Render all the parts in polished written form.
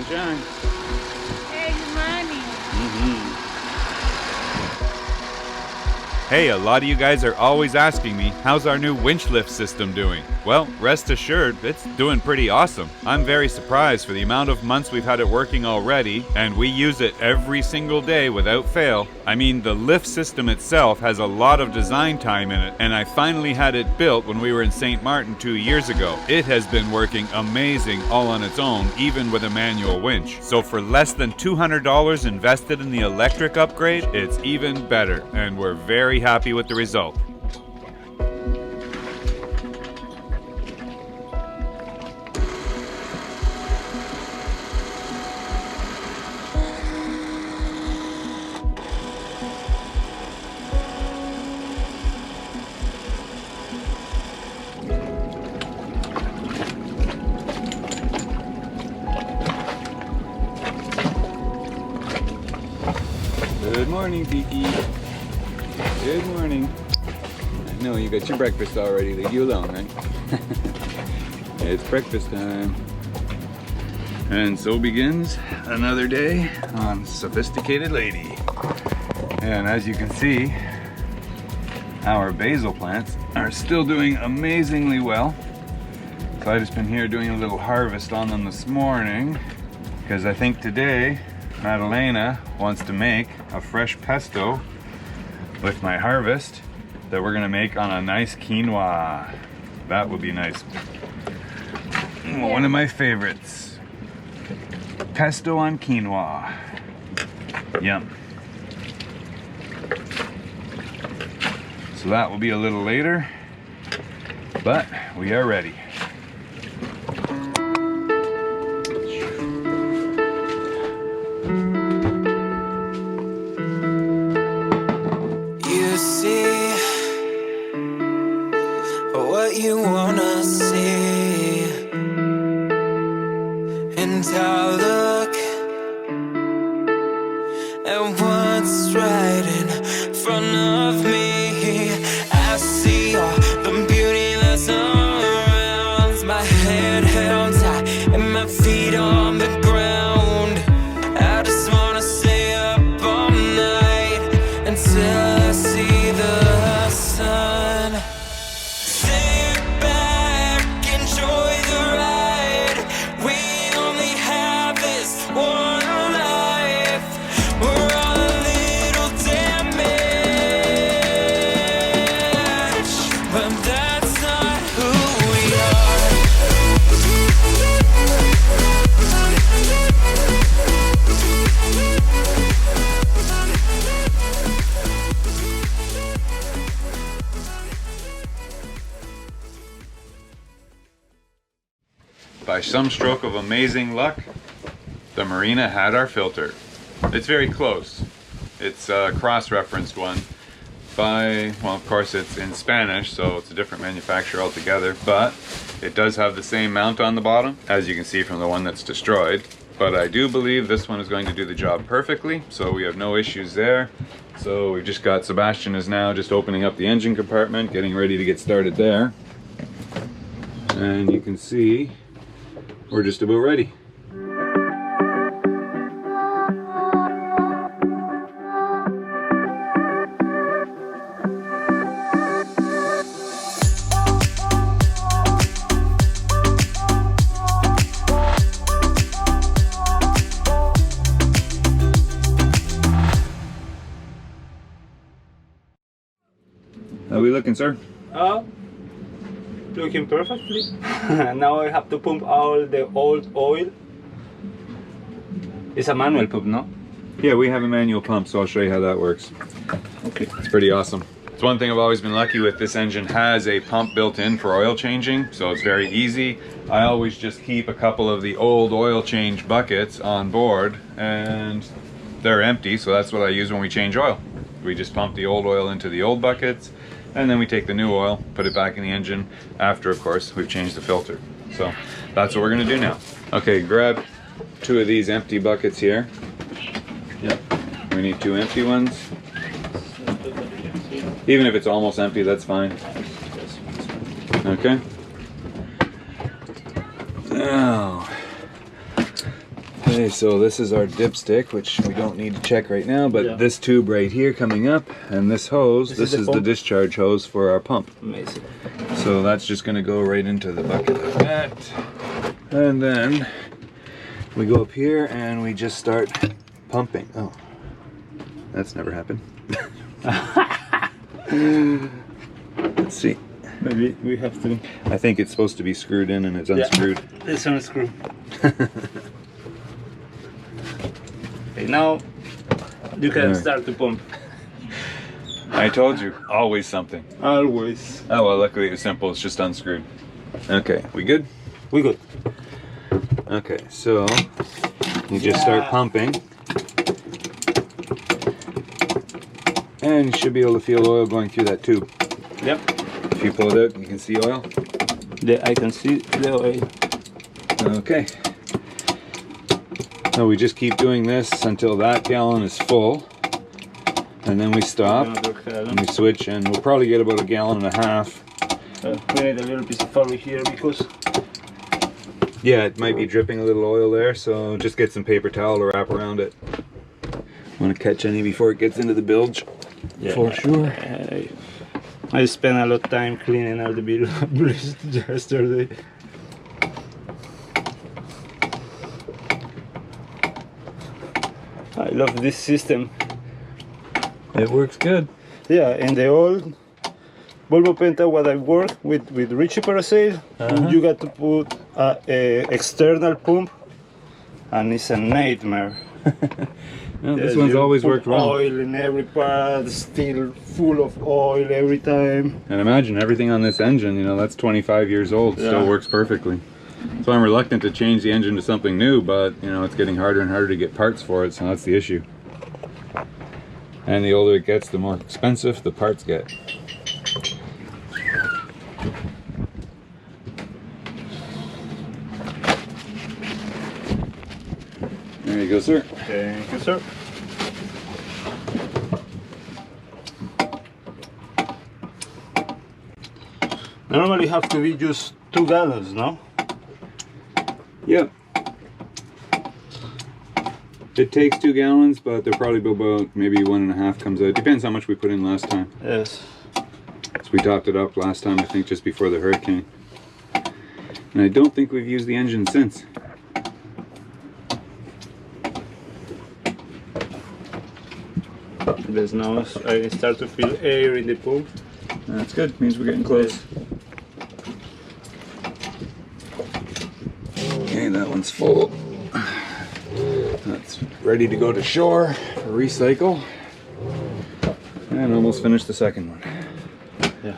Sunshine. Hey, good morning. Hey, a lot of you guys are always asking me, how's our new winch lift system doing? Well, rest assured, it's doing pretty awesome. I'm very surprised for the amount of months we've had it working already, and we use it every single day without fail. I mean, the lift system itself has a lot of design time in it, and I finally had it built when we were in St. Martin 2 years ago. It has been working amazing all on its own, even with a manual winch. So for less than $200 invested in the electric upgrade, it's even better, and we're very happy with the result. Good morning, Kiki. Good morning. I know you got your breakfast already. Leave you alone, right? It's breakfast time. And so begins another day on Sophisticated Lady. And as you can see, our basil plants are still doing amazingly well. So I've just been here doing a little harvest on them this morning because I think today Madalena wants to make a fresh pesto with my harvest that we're gonna make on a nice quinoa. That would be nice. One of my favorites. Pesto on quinoa. Yum. So that will be a little later, but we are ready. You wanna see, and I'll look at what's right in front of me. I see all the beauty that's around, my head held high and my feet on the ground. I just wanna stay up all night until I see the sun. By some stroke of amazing luck, the marina had our filter. It's very close. It's a cross-referenced one by, well, of course it's in Spanish, so it's a different manufacturer altogether, but it does have the same mount on the bottom, as you can see from the one that's destroyed. But I do believe this one is going to do the job perfectly, so we have no issues there. So we've just got, Sebastian is now just opening up the engine compartment, getting ready to get started there. And you can see we're just about ready. How are we looking, sir? Looking perfectly. Now I have to pump all the old oil. It's a manual pump, no? Yeah, we have a manual pump, so I'll show you how that works. Okay. It's pretty awesome. It's one thing I've always been lucky with. This engine has a pump built in for oil changing, so it's very easy. I always just keep a couple of the old oil change buckets on board, and they're empty, so that's what I use when we change oil. We just pump the old oil into the old buckets, and then we take the new oil, put it back in the engine after, of course, we've changed the filter. So that's what we're gonna do now. Okay, grab 2 of these empty buckets here. Yep. We need 2 empty ones. Even if it's almost empty, that's fine. Okay. Now, Okay, so this is our dipstick, which we don't need to check right now, but Yeah. this tube right here coming up, and this hose, this is the pump? discharge hose for our pump. Amazing. So that's just going to go right into the bucket like that. And then we go up here and we just start pumping. Oh, that's never happened. Let's see. Maybe we have to. I think it's supposed to be screwed in and it's unscrewed. Let's unscrew. Okay, now you can Alright. start to pump. I told you, always something. Always. Oh well, luckily it was simple, it's just unscrewed. Okay, we good? We good. Okay, so you just start pumping. And you should be able to feel oil going through that tube. Yep. If you pull it out, you can see oil. I can see the oil. Okay. So we just keep doing this until that gallon is full. And then we stop. And we switch, and we'll probably get about 1.5 gallons. We need a little piece of oil here because Yeah, it might be dripping a little oil there, so just get some paper towel to wrap around it. Want to catch any before it gets into the bilge? yeah, For sure. I spent a lot of time cleaning out the bilge yesterday. I love this system. It works good. Yeah, and the old Volvo Penta, what I work with Richie Parasail, you got to put a external pump, and it's a nightmare. No, this one's you always put worked well. Oil in every part, still full of oil every time. And imagine everything on this engine, you know, that's 25 years old, still Yeah. works perfectly. So I'm reluctant to change the engine to something new, but you know, it's getting harder and harder to get parts for it, so that's the issue. And the older it gets, the more expensive the parts get. There you go, sir. Thank you, sir. Normally have to be just 2 gallons, no? Yep. It takes 2 gallons, but there'll probably be about maybe 1.5 comes out. Depends how much we put in last time. Yes. So we topped it up last time, I think, just before the hurricane. And I don't think we've used the engine since. There's now I start to feel air in the pump. That's good, means we're getting close. Okay, that one's full. That's ready to go to shore for recycle. And almost finished the second one. Yeah.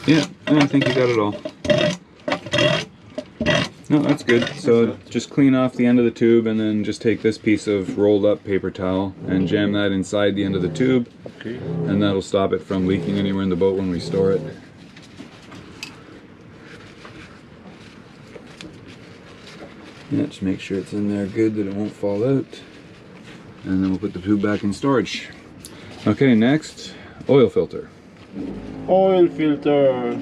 Yeah, I think you got it all. No, that's good. So just clean off the end of the tube and then just take this piece of rolled up paper towel and jam that inside the end of the tube. Okay. And that'll stop it from leaking anywhere in the boat when we store it. Yeah, just make sure it's in there good, that it won't fall out. And then we'll put the tube back in storage. Okay, next, oil filter. Oil filter.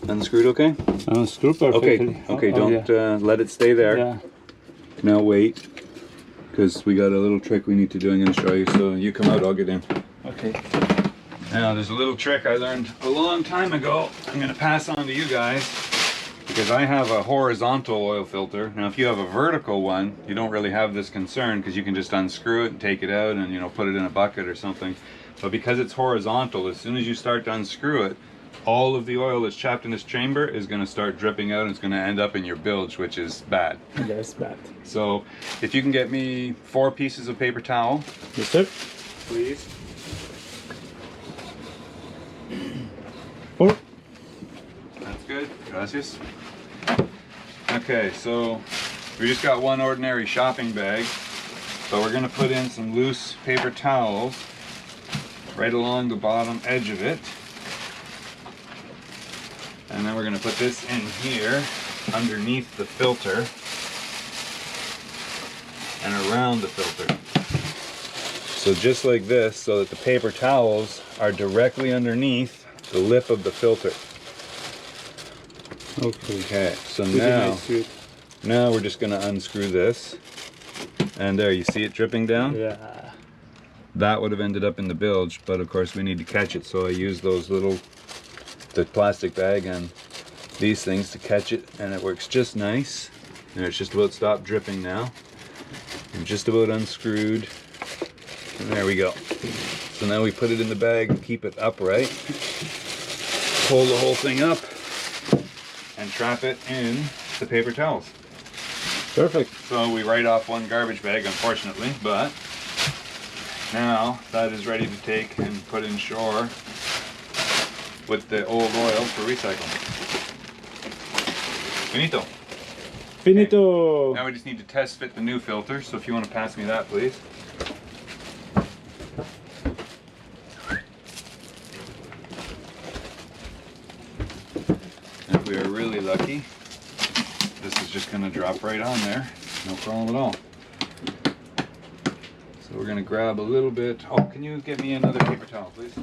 Unscrewed okay? Unscrew perfectly. Okay, Oh, don't yeah. let it stay there. Yeah. Now wait, because we got a little trick we need to do. I'm going to show you. So you come out, I'll get in. Okay. Now there's a little trick I learned a long time ago. I'm going to pass on to you guys, because I have a horizontal oil filter. Now if you have a vertical one, you don't really have this concern, because you can just unscrew it and take it out and, you know, put it in a bucket or something. But because it's horizontal, as soon as you start to unscrew it, all of the oil that's trapped in this chamber is going to start dripping out and it's going to end up in your bilge, which is bad. That's bad. So if you can get me 4 pieces of paper towel, Yes, sir. please. 4. That's good. Gracias. Okay, so we just got one ordinary shopping bag. So we're going to put in some loose paper towels right along the bottom edge of it. And then we're going to put this in here underneath the filter and around the filter. So just like this, so that the paper towels are directly underneath the lip of the filter. Okay. Okay, so Pretty now, nice suit. now we're just gonna unscrew this. And there, you see it dripping down? Yeah. That would have ended up in the bilge, but of course we need to catch it, so I use those little, the plastic bag and these things to catch it, and it works just nice. And it's just about stopped dripping now. I'm just about unscrewed. And there we go. So now we put it in the bag and keep it upright. Pull the whole thing up and trap it in the paper towels. Perfect. So we write off one garbage bag, unfortunately, but now that is ready to take and put in shore with the old oil for recycling. Finito. Finito. Now we just need to test fit the new filter, so if you want to pass me that, please. If we are really lucky, this is just going to drop right on there, no problem at all. So we're going to grab a little bit. Oh, can you get me another paper towel, please?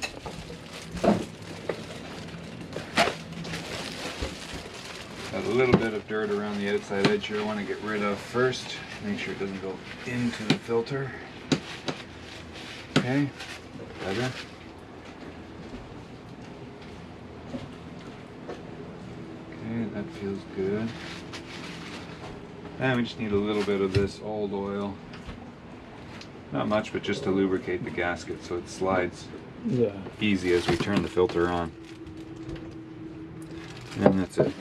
Got a little bit of dirt around the outside edge here I want to get rid of first. Make sure it doesn't go into the filter. Okay, better. Okay, that feels good. And we just need a little bit of this old oil. Not much, but just to lubricate the gasket so it slides easy as we turn the filter on. And that's it.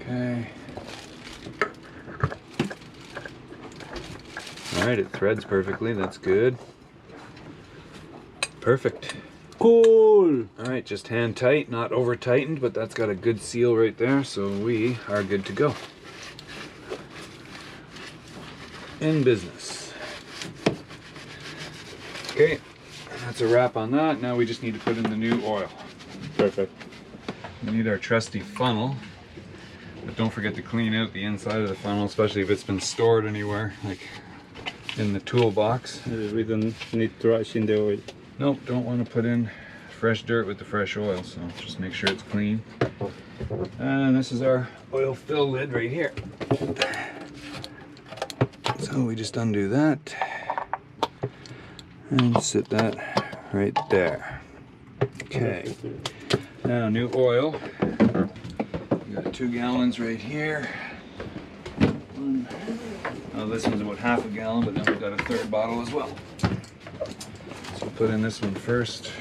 Okay. Alright, it threads perfectly, that's good. Perfect. Cool. Alright, just hand tight, not over tightened, but that's got a good seal right there, so we are good to go. In business. Okay, that's a wrap on that. Now we just need to put in the new oil. Perfect. We need our trusty funnel, but don't forget to clean out the inside of the funnel, especially if it's been stored anywhere, like in the toolbox. We don't need trash in the oil. Nope, don't want to put in fresh dirt with the fresh oil, so just make sure it's clean. And this is our oil fill lid right here. So we just undo that and sit that right there. Okay, now new oil. We got 2 gallons right here. Oh, this one's about half a gallon, but then we've got a third bottle as well. So put in this one first.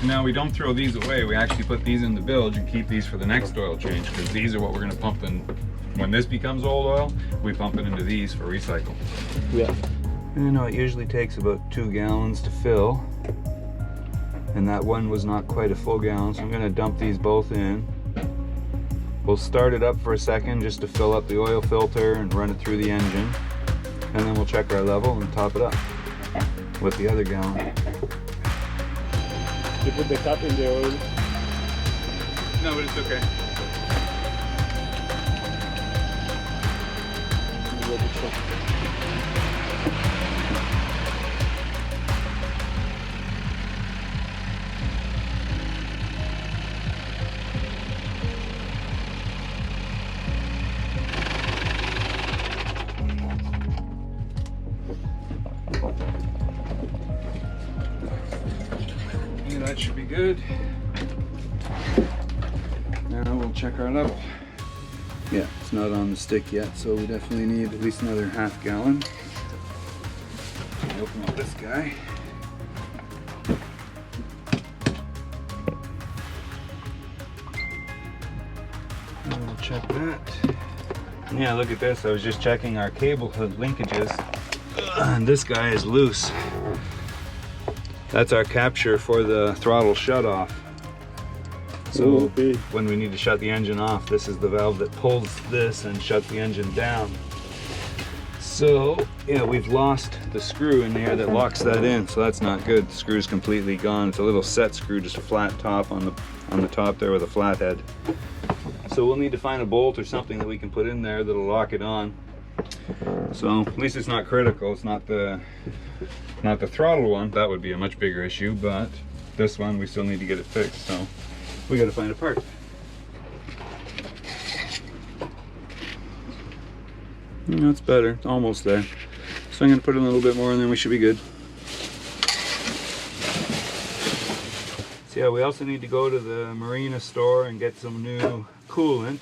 Now we don't throw these away, we actually put these in the bilge and keep these for the next oil change, because these are what we're going to pump in. When this becomes old oil, we pump it into these for recycle. Yeah. You know, it usually takes about 2 gallons to fill, and that one was not quite a full gallon, so I'm going to dump these both in. We'll start it up for a second just to fill up the oil filter and run it through the engine, and then we'll check our level and top it up with the other gallon. You put the cap in the oil. No, but it's okay. Yeah, that should be good. Now we'll check our level. Yeah, it's not on the stick yet, so we definitely need at least another half gallon. Open up this guy. And we'll check that. Yeah, look at this. I was just checking our cable hood linkages, and this guy is loose. That's our capture for the throttle shut off. So when we need to shut the engine off, this is the valve that pulls this and shuts the engine down. So yeah, we've lost the screw in there that locks that in, so that's not good. The screw's completely gone. It's a little set screw, just a flat top on the top there with a flat head. So we'll need to find a bolt or something that we can put in there that'll lock it on. So at least it's not critical. It's not the throttle one. That would be a much bigger issue, but this one we still need to get it fixed. So we got to find a part. That's better. It's almost there. So I'm going to put a little bit more and then we should be good. So yeah, we also need to go to the marina store and get some new coolant.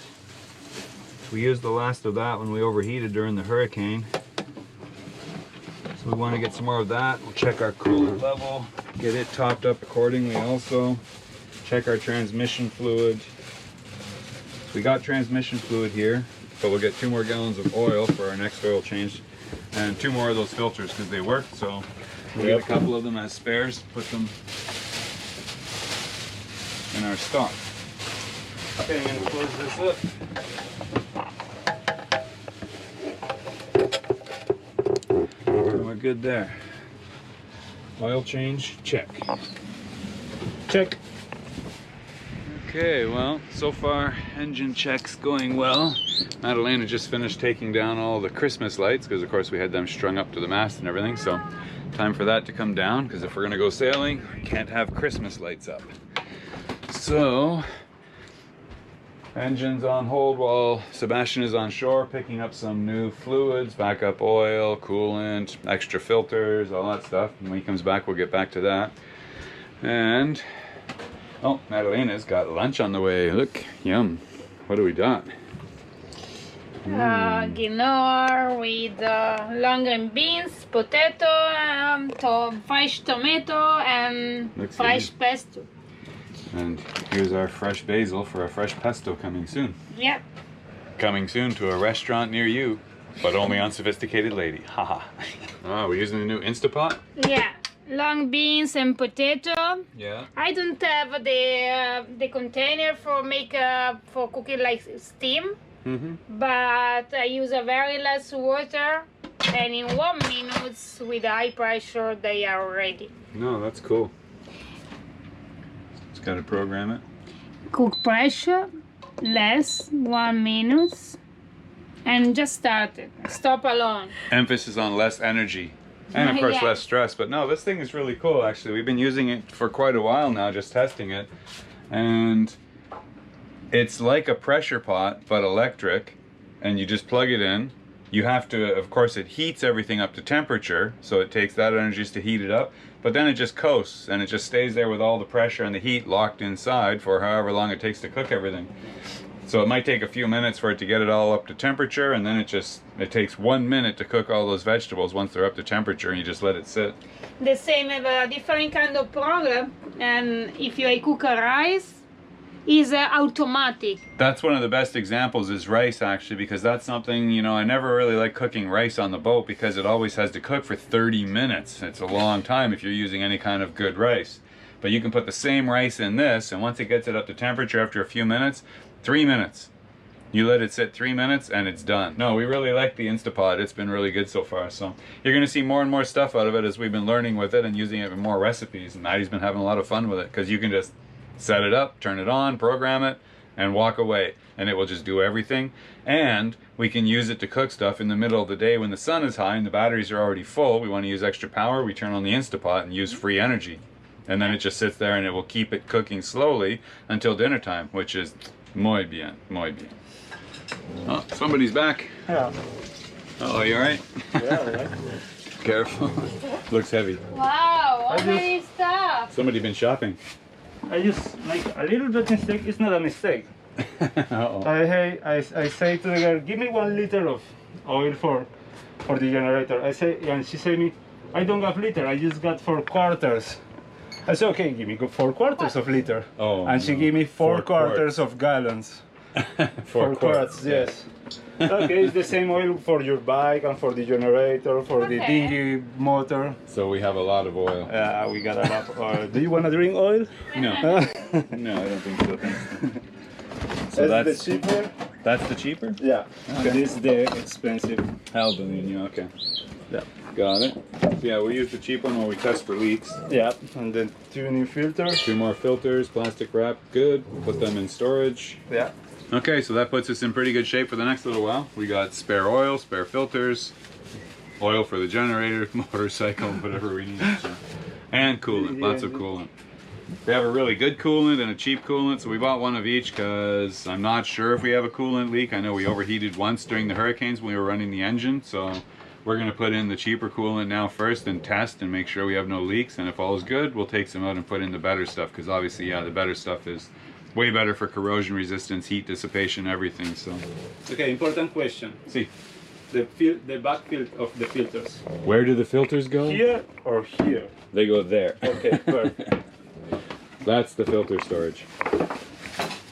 We used the last of that when we overheated during the hurricane. So we want to get some more of that. We'll check our coolant level, get it topped up accordingly also. Check our transmission fluid. So we got transmission fluid here, but we'll get 2 more gallons of oil for our next oil change and 2 more of those filters because they work. So we'll get a couple of them as spares, put them in our stock. Okay, I'm going to close this up. And we're good there. Oil change, check. Check. Okay, well, so far engine check's going well. Madalena just finished taking down all the Christmas lights because of course we had them strung up to the mast and everything, so time for that to come down because if we're gonna go sailing, we can't have Christmas lights up. So, engine's on hold while Sebastian is on shore picking up some new fluids, backup oil, coolant, extra filters, all that stuff. And when he comes back, we'll get back to that. And oh, Madalena's got lunch on the way. Look, yum. What do we got? Quinoa with long green beans, potato, fresh tomato, and Looks fresh good. pesto. And here's our fresh basil for a fresh pesto coming soon. Yep. Coming soon to a restaurant near you, but only unsophisticated lady. Haha. Oh, we're using the new Insta Pot? Yeah. Long beans and potato. Yeah. I don't have the container for cooking like steam, but I use a very less water, and in 1 minute with high pressure they are ready. No, that's cool. Just gotta program it. Cook pressure less 1 minute, and just start it. Stop alone. Emphasis on less energy. And of course Yeah. less stress, but no, this thing is really cool actually. We've been using it for quite a while now, just testing it. And it's like a pressure pot, but electric, and you just plug it in. You have to, of course it heats everything up to temperature, so it takes that energy just to heat it up, but then it just coasts, and it just stays there with all the pressure and the heat locked inside for however long it takes to cook everything. So it might take a few minutes for it to get it all up to temperature, and then it takes 1 minute to cook all those vegetables once they're up to temperature, and you just let it sit. The same have a different kind of program, and if you cook a rice, is automatic. That's one of the best examples is rice actually, because that's something, you know, I never really like cooking rice on the boat because it always has to cook for 30 minutes. It's a long time if you're using any kind of good rice. But you can put the same rice in this, and once it gets it up to temperature after a few minutes, 3 minutes. You let it sit 3 minutes and it's done. No, we really like the Insta Pot. It's been really good so far. So you're gonna see more and more stuff out of it as we've been learning with it and using it in more recipes. And Maddie's been having a lot of fun with it because you can just set it up, turn it on, program it, and walk away. And it will just do everything. And we can use it to cook stuff in the middle of the day when the sun is high and the batteries are already full. We want to use extra power. We turn on the Insta Pot and use free energy. And then it just sits there and it will keep it cooking slowly until dinner time, which is muy bien, muy bien. Oh, somebody's back. Yeah. Oh, you alright? Yeah, right. Careful. Looks heavy. Wow, I how many stuff. Somebody been shopping. I just make a little bit mistake. It's not a mistake. Uh-oh. I say to the girl, give me 1 liter of oil for the generator. I say, and she say me, I don't have liter. I just got 4 quarters. I say, okay, give me 4 quarters of liter. Oh, and she no. give me 4 4 quarters of gallons. 4 quarts, yes. Okay, it's the same oil for your bike and for the generator, for the Okay. dinghy motor. So we have a lot of oil. Yeah, we got a lot of oil. Do you want to drink oil? No. No, I don't think so. Thanks. So That's the cheaper? That's the cheaper? Yeah. Okay. This is the expensive. Albany, okay. Yeah. Got it. Yeah, we use the cheap one when we test for leaks. Yeah, and then 2 new filters. 2 more filters, plastic wrap, good. We'll put them in storage. Yeah. Okay, so that puts us in pretty good shape for the next little while. We got spare oil, spare filters, oil for the generator, motorcycle, whatever we need. So. And coolant, lots of coolant. We have a really good coolant and a cheap coolant, so we bought one of each because I'm not sure if we have a coolant leak. I know we overheated once during the hurricanes when we were running the engine, so we're going to put in the cheaper coolant now first and test and make sure we have no leaks, and if all is good, we'll take some out and put in the better stuff, because obviously, yeah, the better stuff is way better for corrosion resistance, heat dissipation, everything, so. Okay, important question. See. The back of the filters. Where do the filters go? Here or here? They go there. Okay, perfect. That's the filter storage.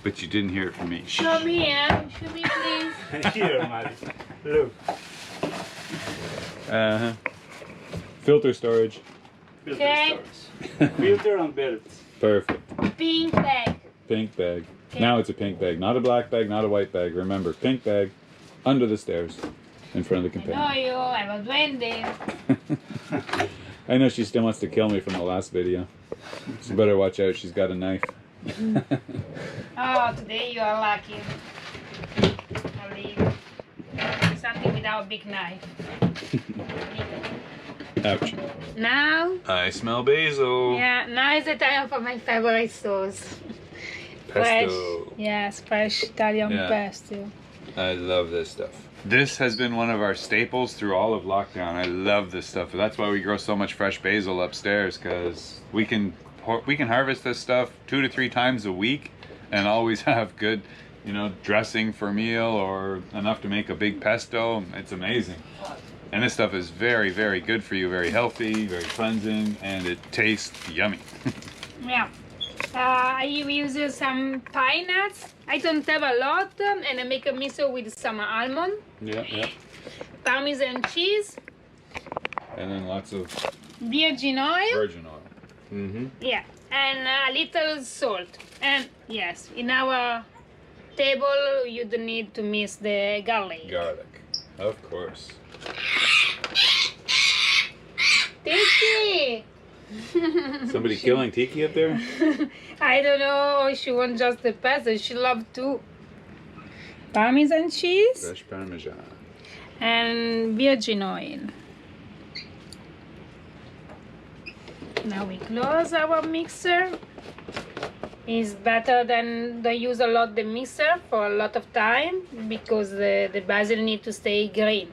But you didn't hear it from me. Show me, show me, please. Here, Mari. Look. Uh-huh. Filter storage. Filter Okay. storage. Filter and belts. Perfect. Pink bag. Pink bag. Okay. Now it's a pink bag, not a black bag, not a white bag. Remember, pink bag under the stairs in front of the I container. know you, I'm a duende. I know she still wants to kill me from the last video. So better watch out, she's got a knife. Oh, today you are lucky. I'll leave. Something without a big knife. Ouch. Now, I smell basil. yeah, now is the time for my favorite sauce. Pesto. Fresh, yes, fresh Italian Yeah. pesto. I love this stuff. This has been one of our staples through all of lockdown. I love this stuff. That's why we grow so much fresh basil upstairs, because we can harvest this stuff 2 to 3 times a week and always have good, you know, dressing for meal or enough to make a big pesto. It's amazing. And this stuff is very, very good for you, very healthy, very cleansing, and it tastes yummy. Yeah. I use some pine nuts. I don't have a lot, and I make a miso with some almond, Yeah, yeah. Parmesan cheese, And then lots of virgin oil. virgin oil. Mm-hmm. Yeah, and a little salt. And yes, in our table you don't need to miss the garlic. Garlic, of course. Tiki! Somebody killing Tiki up there? I don't know, she wants just the pesto, she loves too. Parmesan cheese Fresh Parmesan. and virgin oil. Now we close our mixer. It's better than they use a lot the mixer for a lot of time because the basil need to stay green.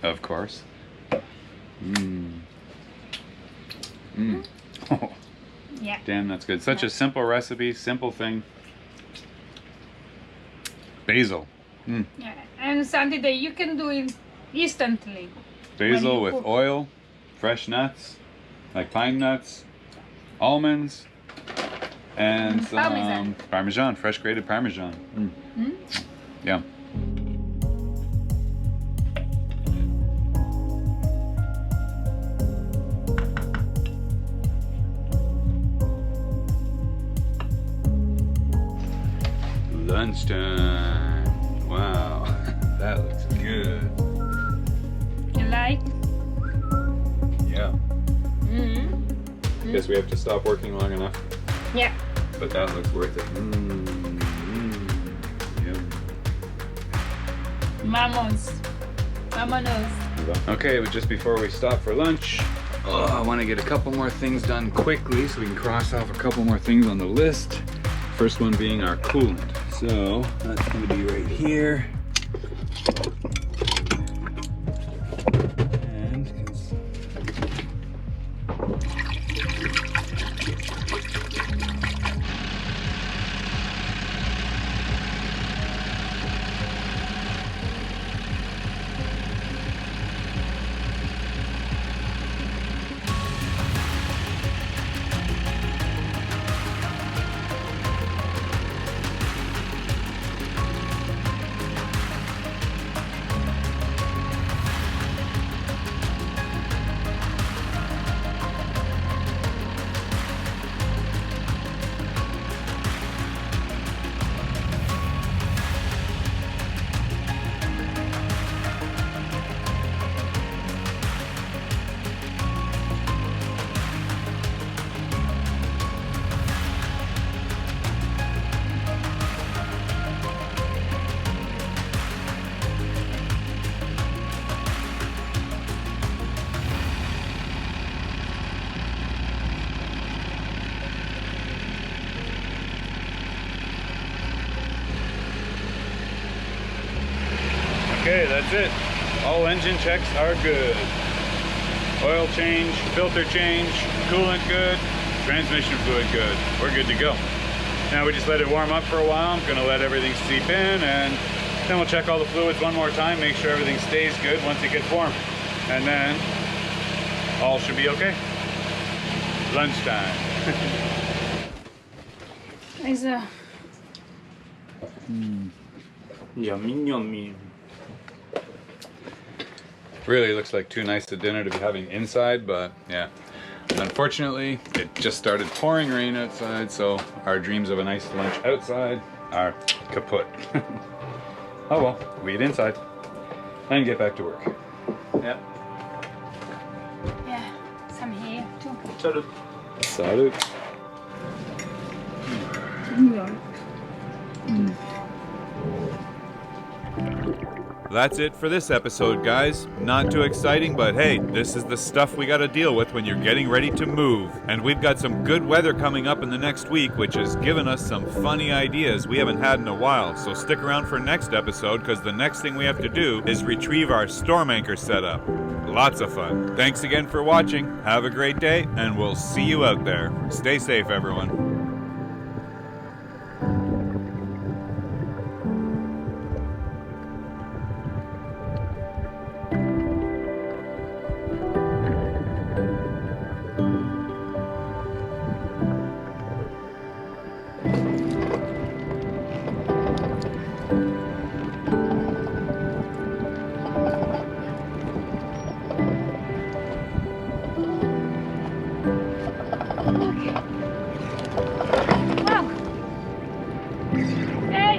Of course. Mmm. Mmm. Oh, Yeah. damn, that's good. Such a simple recipe, simple thing. Basil. Mm. Yeah. And something that you can do it instantly. Basil you with cook. oil, fresh nuts, like pine nuts, almonds, and some Parmesan. Parmesan, fresh grated Parmesan. Mm. Mm? Yeah. Lunchtime. Wow, that looks good. You like? Yeah. Mm-hmm. Guess we have to stop working long enough, Yeah. but that looks worth it. Vamos. Vámonos. Okay, but just before we stop for lunch, I want to get a couple more things done quickly so we can cross off a couple more things on the list. First one being our coolant. So that's going to be right here. And Okay, that's it. All engine checks are good. Oil change, filter change, coolant good, transmission fluid good. We're good to go. Now we just let it warm up for a while. I'm gonna let everything seep in, and then we'll check all the fluids one more time, make sure everything stays good once it gets warm. And then all should be okay. Lunchtime. Is Yummy, yummy. Really looks like too nice a dinner to be having inside, but yeah. Unfortunately, it just started pouring rain outside, so our dreams of a nice lunch outside are kaput. Oh well, we eat inside and get back to work. Yeah. yeah, some here too. Salud. Salud. That's it for this episode, guys. Not too exciting, but hey, this is the stuff we gotta deal with when you're getting ready to move. And we've got some good weather coming up in the next week, which has given us some funny ideas we haven't had in a while. So stick around for next episode, because the next thing we have to do is retrieve our storm anchor setup. Lots of fun. Thanks again for watching. Have a great day, and we'll see you out there. Stay safe, everyone. Wow. Hey.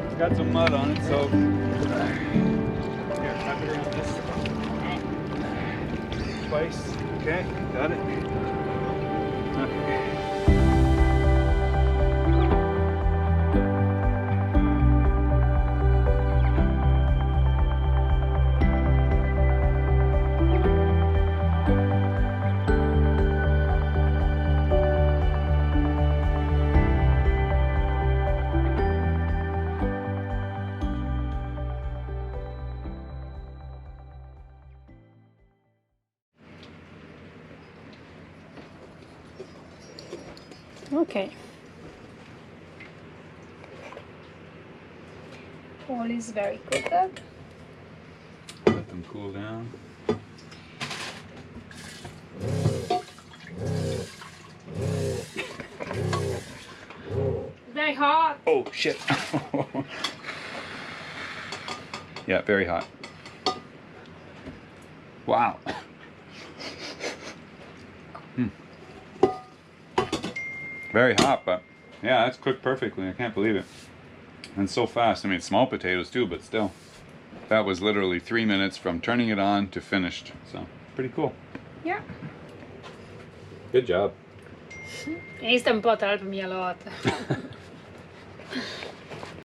It's got some mud on it, so here, wrap it around this twice. Okay, got it. Okay. Okay. All is very cooked up. Let them cool down. Very hot. Oh shit. Yeah, very hot. Wow. Very hot, but yeah, that's cooked perfectly. I can't believe it. And so fast. I mean, it's small potatoes too, but still. That was literally 3 minutes from turning it on to finished. So, pretty cool. Yeah. Good job. Instant Pot helped me a lot.